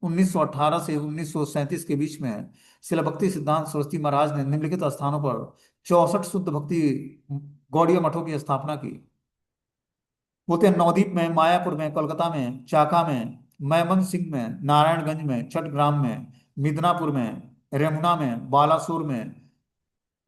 1918 से 1937 के बीच में शिला भक्ति सिद्धांत सरस्वती महाराज ने निम्नलिखित स्थानों पर 64 शुद्ध भक्ति गौड़ीय मठों की स्थापना की। वो थे नवदीप में, मायापुर में, कोलकाता में, चाका में, मैमन सिंह में, नारायणगंज में, चट्टग्राम में, मिदनापुर में, रेमुना में, बालासोर में,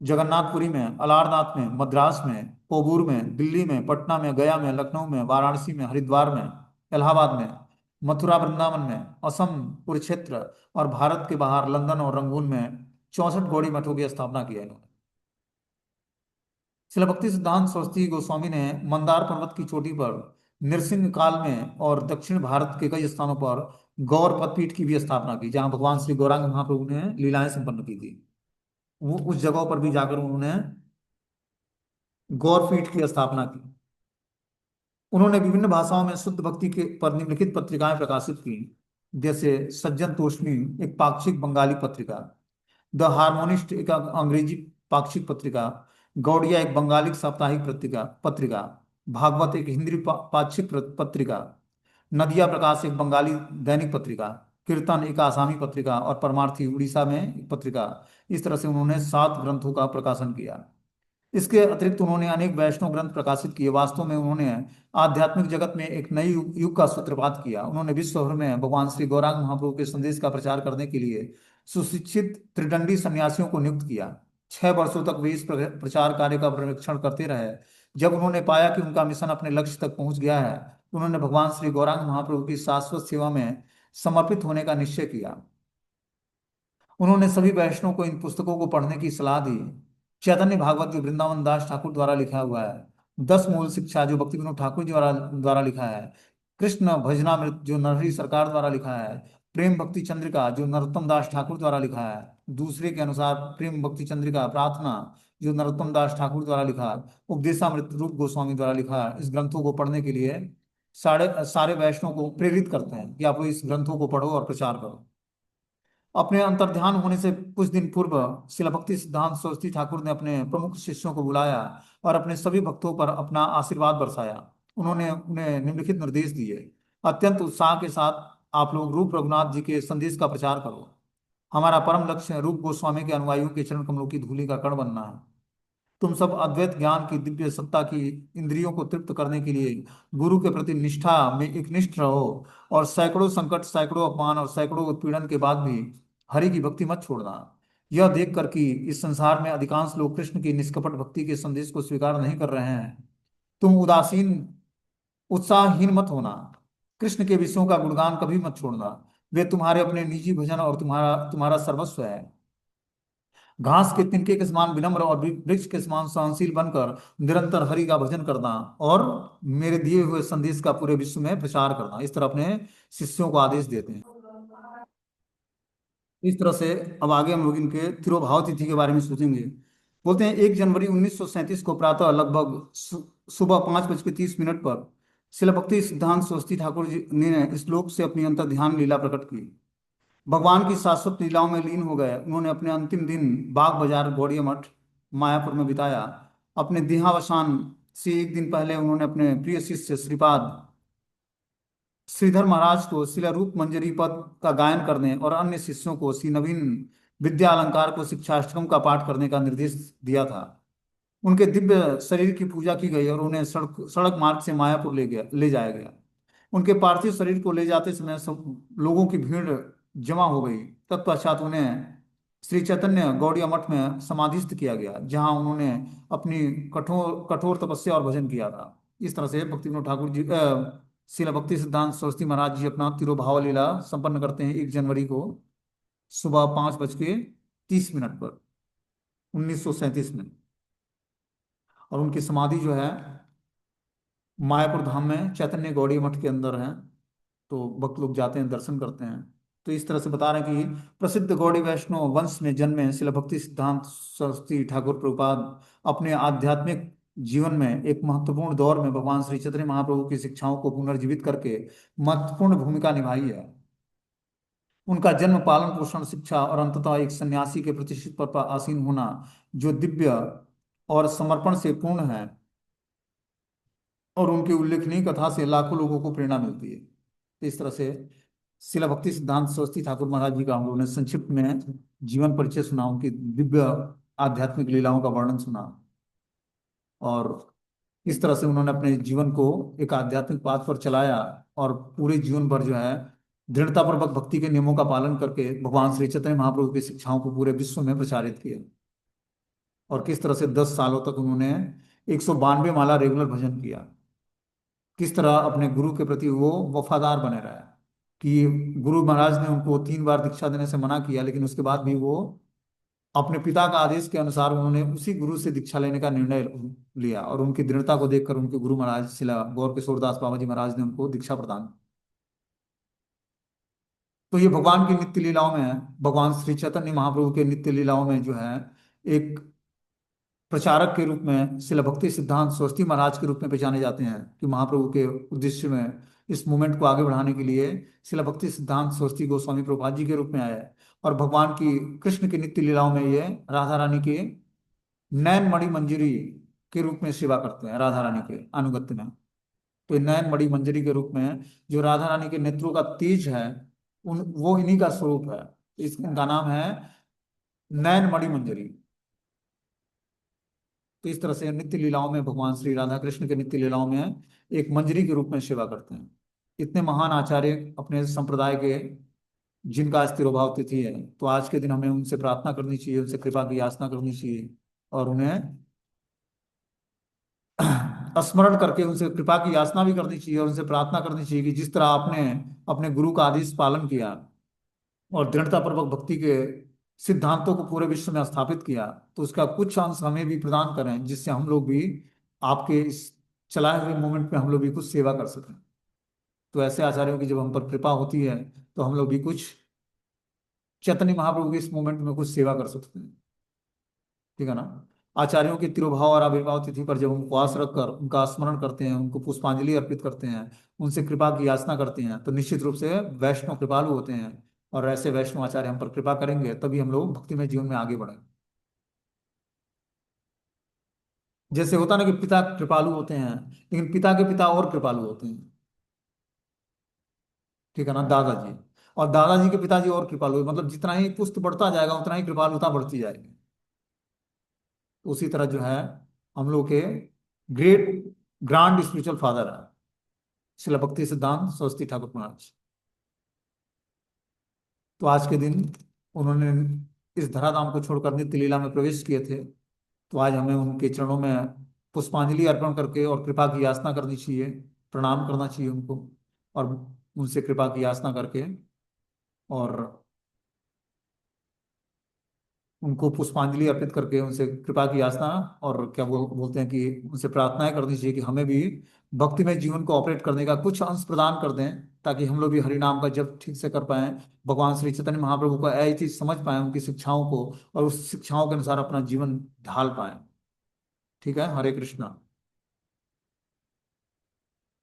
जगन्नाथपुरी में, अलारनाथ में, मद्रास में, कोबूर में, दिल्ली में, पटना में, गया में, लखनऊ में, वाराणसी में, हरिद्वार में, इलाहाबाद में, मथुरा, वृंदावन में, असम, कुरुक्षेत्र और भारत के बाहर लंदन और रंगून में 64 गौड़ी मठों की स्थापना की है इन्होंने। शिला भक्ति सिद्धांत सरस्वती गोस्वामी ने मंदार पर्वत की चोटी पर नृसिंह काल में और दक्षिण भारत के कई स्थानों पर गौर पदपीठ की भी स्थापना की, जहां भगवान श्री गौरांग महाप्रभु ने लीलाएं संपन्न की थी। वो उस जगह पर भी जाकर उन्होंने गौर पीठ की स्थापना की। उन्होंने विभिन्न भाषाओं में शुद्ध भक्ति के पर निम्नलिखित पत्रिकाएं प्रकाशित की, जैसे सज्जन तोष्णी एक पाक्षिक बंगाली पत्रिका, द हार्मोनिस्ट एक अंग्रेजी पाक्षिक पत्रिका, गौड़िया एक बंगाली साप्ताहिक पत्रिका पत्रिका भागवत एक हिंदी पाक्षिक पत्रिका, नदिया प्रकाश एक बंगाली दैनिक पत्रिका, कीर्तन एक आसामी पत्रिका और परमार्थी उड़ीसा में एक पत्रिका। इस तरह से उन्होंने 7 ग्रंथों का प्रकाशन किया। इसके अतिरिक्त उन्होंने अनेक वैष्णव ग्रंथ प्रकाशित किए। वास्तव में उन्होंने आध्यात्मिक जगत में एक नई युग का सूत्रपात किया। उन्होंने विश्व भर में भगवान श्री गौरांग महाप्रभु के संदेश का प्रचार करने के लिए सुशिक्षित त्रिदंडी सन्यासियों को नियुक्त किया। 6 वर्षों तक वे इस प्रचार कार्य का पर्यवेक्षण करते रहे। जब उन्होंने पाया कि उनका मिशन अपने लक्ष्य तक पहुंच गया है, उन्होंने भगवान श्री गौरांग महाप्रभु की शाश्वत सेवा में समर्पित होने का निश्चय किया। उन्होंने सभी वैष्णव को इन पुस्तकों को पढ़ने की सलाह दी। चैतन्य भागवत जो वृंदावन दास ठाकुर द्वारा लिखा हुआ है, 10 मूल शिक्षा जो भक्ति विनोद ठाकुर जी द्वारा लिखा है, कृष्ण भजनामृत जो नरहरि सरकार द्वारा लिखा है, प्रेम भक्ति चंद्रिका जो नरोत्तम दास ठाकुर द्वारा लिखा है, दूसरे के अनुसार प्रेम भक्ति चंद्रिका प्रार्थना जो नरोत्तम दास ठाकुर द्वारा लिखा है, उपदेशामृत रूप गोस्वामी द्वारा लिखा है, इस ग्रंथों को पढ़ने के लिए सारे सारे वैष्णव को प्रेरित करते हैं कि आप इस ग्रंथों को पढ़ो और प्रचार करो। अपने अंतर्ध्यान होने से कुछ दिन पूर्व शिला भक्ति सिद्धांत सरस्वती ठाकुर ने अपने प्रमुख शिष्यों को बुलाया और अपने सभी भक्तों पर अपना आशीर्वाद बरसाया। उन्होंने उन्हें निम्नलिखित निर्देश दिए। अत्यंत उत्साह के साथ आप लोग रूप रघुनाथ जी के संदेश का प्रचार करो। हमारा परम लक्ष्य रूप गोस्वामी के अनुयायियों के चरण कमलों की धूलि का कण बनना है। तुम सब अद्वैत ज्ञान की दिव्य सत्ता की इंद्रियों को तृप्त करने के लिए गुरु के प्रति निष्ठा में एकनिष्ठ रहो, और सैकड़ों संकट, सैकड़ों अपमान और सैकड़ों उत्पीड़न के बाद भी हरि की भक्ति मत छोड़ना। यह देखकर कि इस संसार में अधिकांश लोग कृष्ण की निष्कपट भक्ति के संदेश को स्वीकार नहीं कर रहे हैं, तुम उदासीन उत्साहहीन मत होना। कृष्ण के विषयों का गुणगान कभी मत छोड़ना। वे तुम्हारे अपने निजी भजन और तुम्हारा तुम्हारा सर्वस्व है। घास के तिनके के समान विनम्र और वृक्ष के समान सहनशील बनकर निरंतर हरि का भजन करना और मेरे दिए हुए संदेश का पूरे विश्व में प्रचार करना, इस तरह अपने शिष्यों को आदेश देते हैं। इस तरह से अब आगे हम लोग इनके तिरोभाव तिथि के बारे में सोचेंगे। बोलते हैं 1 जनवरी 1937 को प्रातः लगभग सुबह 5:30 पर शिला भक्ति सिद्धांत सरस्वती ठाकुर जी ने श्लोक से अपनी अंतर ध्यान लीला प्रकट की। भगवान की शाश्वत लीलाओं में लीन हो गए। उन्होंने अपने अंतिम दिन बाग बाजार गौड़िया मठ मायापुर में बिताया। अपने देहावसान से एक दिन पहले उन्होंने अपने प्रिय शिष्य श्रीपाद श्रीधर महाराज को शिला रूप मंजरी पद का गायन करने और अन्य शिष्यों को श्री नवीन विद्या अलंकार को शिक्षाष्टकम का पाठ करने का निर्देश दिया था। उनके दिव्य शरीर की पूजा की गई और उन्हें सड़क सड़क मार्ग से मायापुर ले जाया गया। उनके पार्थिव शरीर को ले जाते समय सब लोगों की भीड़ जमा हो गई। तत्पश्चात उन्हें श्री चैतन्य गौड़िया मठ में समाधिस्थ किया गया, जहां उन्होंने अपनी कठोर कठोर तपस्या और भजन किया था। इस तरह से भक्ति विनोद ठाकुर जी शिला भक्ति सिद्धांत सरस्वती महाराज जी अपना तिरुभाव लीला संपन्न करते हैं 1 जनवरी को सुबह 5:30 पर 1937 में। और उनकी समाधि जो है मायापुर धाम में चैतन्य गौड़ी मठ के अंदर है। तो भक्त लोग जाते हैं, दर्शन करते हैं। तो इस तरह से बता रहे हैं कि प्रसिद्ध गौड़ी वैष्णव वंश में जन्मे शिला भक्ति सिद्धांत सरस्वती ठाकुर प्रभुपाद अपने आध्यात्मिक जीवन में एक महत्वपूर्ण दौर में भगवान श्री चैतन्य महाप्रभु की शिक्षाओं को पुनर्जीवित करके महत्वपूर्ण भूमिका निभाई है। उनका जन्म, पालन पोषण, शिक्षा और अंततः एक सन्यासी के प्रतिष्ठित पद पर आसीन होना जो दिव्य और समर्पण से पूर्ण है, और उनकी उल्लेखनीय कथा से लाखों लोगों को प्रेरणा मिलती है। तो इस तरह से शिला भक्ति सिद्धांत सरस्वती ठाकुर महाराज जी का हम लोगों ने संक्षिप्त में जीवन परिचय सुना, उनकी दिव्य आध्यात्मिक लीलाओं का वर्णन सुना, और इस तरह से उन्होंने अपने जीवन को एक आध्यात्मिक पाथ पर चलाया और पूरे जीवन भर जो है दृढ़तापूर्वक भक्ति के नियमों का पालन करके भगवान श्री चैतन्य महाप्रभु की शिक्षाओं को पूरे विश्व में प्रचारित किया। और किस तरह से 10 सालों तक उन्होंने 192 माला रेगुलर भजन किया। किस तरह अपने गुरु के प्रति वो वफादार बने रहा कि गुरु महाराज ने उनको 3 बार दीक्षा देने से मना किया, लेकिन उसके बाद भी वो अपने पिता का आदेश के अनुसार उन्होंने उसी गुरु से दीक्षा लेने का निर्णय लिया, और उनकी दृढ़ता को देखकर उनके गुरु महाराज शिला गौर किशोर दास बाबा जी महाराज ने उनको दीक्षा प्रदान की। तो ये भगवान की नित्य लीलाओं में, भगवान श्री चैतन्य महाप्रभु के नित्य लीलाओं में जो है एक प्रचारक के रूप में शिला भक्ति सिद्धांत सरस्वती महाराज के रूप में पहचाने जाते हैं, कि महाप्रभु के उद्देश्य में इस मूवमेंट को आगे बढ़ाने के लिए शिला भक्ति सिद्धांत सरस्वती गोस्वामी प्रभुपाद जी के रूप में आया है। और भगवान की कृष्ण की नित्य लीलाओं में ये राधा रानी के नैन मणि मंजरी के रूप में सेवा करते हैं, राधा रानी के अनुगत्य में। तो नैन मणि मंजरी के रूप में जो राधा रानी के नेत्रों का तेज है, उन वो इन्हीं का स्वरूप है। इनका नाम है नैन मणि मंजरी। तो इस तरह से नित्य लीलाओं में भगवान श्री राधा कृष्ण के नित्य लीलाओं में एक मंजरी के रूप में सेवा करते हैं। इतने महान आचार्य अपने संप्रदाय के, जिनका आज तिरुभाव तिथि है, तो आज के दिन हमें उनसे प्रार्थना करनी चाहिए, उनसे कृपा की याचना करनी चाहिए, और उन्हें स्मरण करके उनसे कृपा की याचना भी करनी चाहिए, और उनसे प्रार्थना करनी चाहिए कि जिस तरह आपने अपने गुरु का आदेश पालन किया और दृढ़तापूर्वक भक्ति के सिद्धांतों को पूरे विश्व में स्थापित किया, तो उसका कुछ अंश हमें भी प्रदान करें, जिससे हम लोग भी आपके इस चलाए हुए मूवमेंट में हम लोग भी कुछ सेवा कर सकें। तो ऐसे आचार्यों की जब हम पर कृपा होती है, तो हम लोग भी कुछ चैतन्य महाप्रभु की इस मूवमेंट में कुछ सेवा कर सकते हैं। ठीक है ना। आचार्यों के तिरुभाव और आविर्भाव तिथि पर जब हम उपवास रखकर उनका स्मरण करते हैं, उनको पुष्पांजलि अर्पित करते हैं, उनसे कृपा की याचना करते हैं, तो निश्चित रूप से वैष्णव कृपालु होते हैं, और ऐसे वैष्णव आचार्य हम पर कृपा करेंगे, तभी हम लोग भक्तिमय जीवन में आगे बढ़ेंगे। जैसे होता ना कि पिता कृपालु होते हैं, लेकिन पिता के पिता और कृपालु होते हैं। ठीक है ना, दादाजी। और दादाजी के पिताजी और कृपालु हैं। मतलब जितना ही पुष्ट बढ़ता जाएगा उतना ही कृपालुता बढ़ती जाएगी। उसी तरह जो है, हम लोग के ग्रेट ग्रांड स्पिरिचुअल फादर है शिला भक्ति सिद्धांत सरस्वती ठाकुर महाराज। तो आज के दिन उन्होंने इस धराधाम को छोड़कर नित्य लीला में प्रवेश किए थे। तो आज हमें उनके चरणों में पुष्पांजलि अर्पण करके और कृपा की याचना करनी चाहिए, प्रणाम करना चाहिए उनको, और उनसे कृपा की याचना करके और उनको पुष्पांजलि अर्पित करके उनसे कृपा की याचना, और क्या बोलते हैं कि उनसे प्रार्थनाएं करनी चाहिए कि हमें भी भक्तिमय जीवन को ऑपरेट करने का कुछ अंश प्रदान कर दें, ताकि हम लोग भी हरि नाम का जप ठीक से कर पाएं, भगवान श्री चैतन्य महाप्रभु को ऐसी चीज समझ पाएं, उनकी शिक्षाओं को, और उस शिक्षाओं के अनुसार अपना जीवन ढाल पाएं। ठीक है, हरे कृष्णा।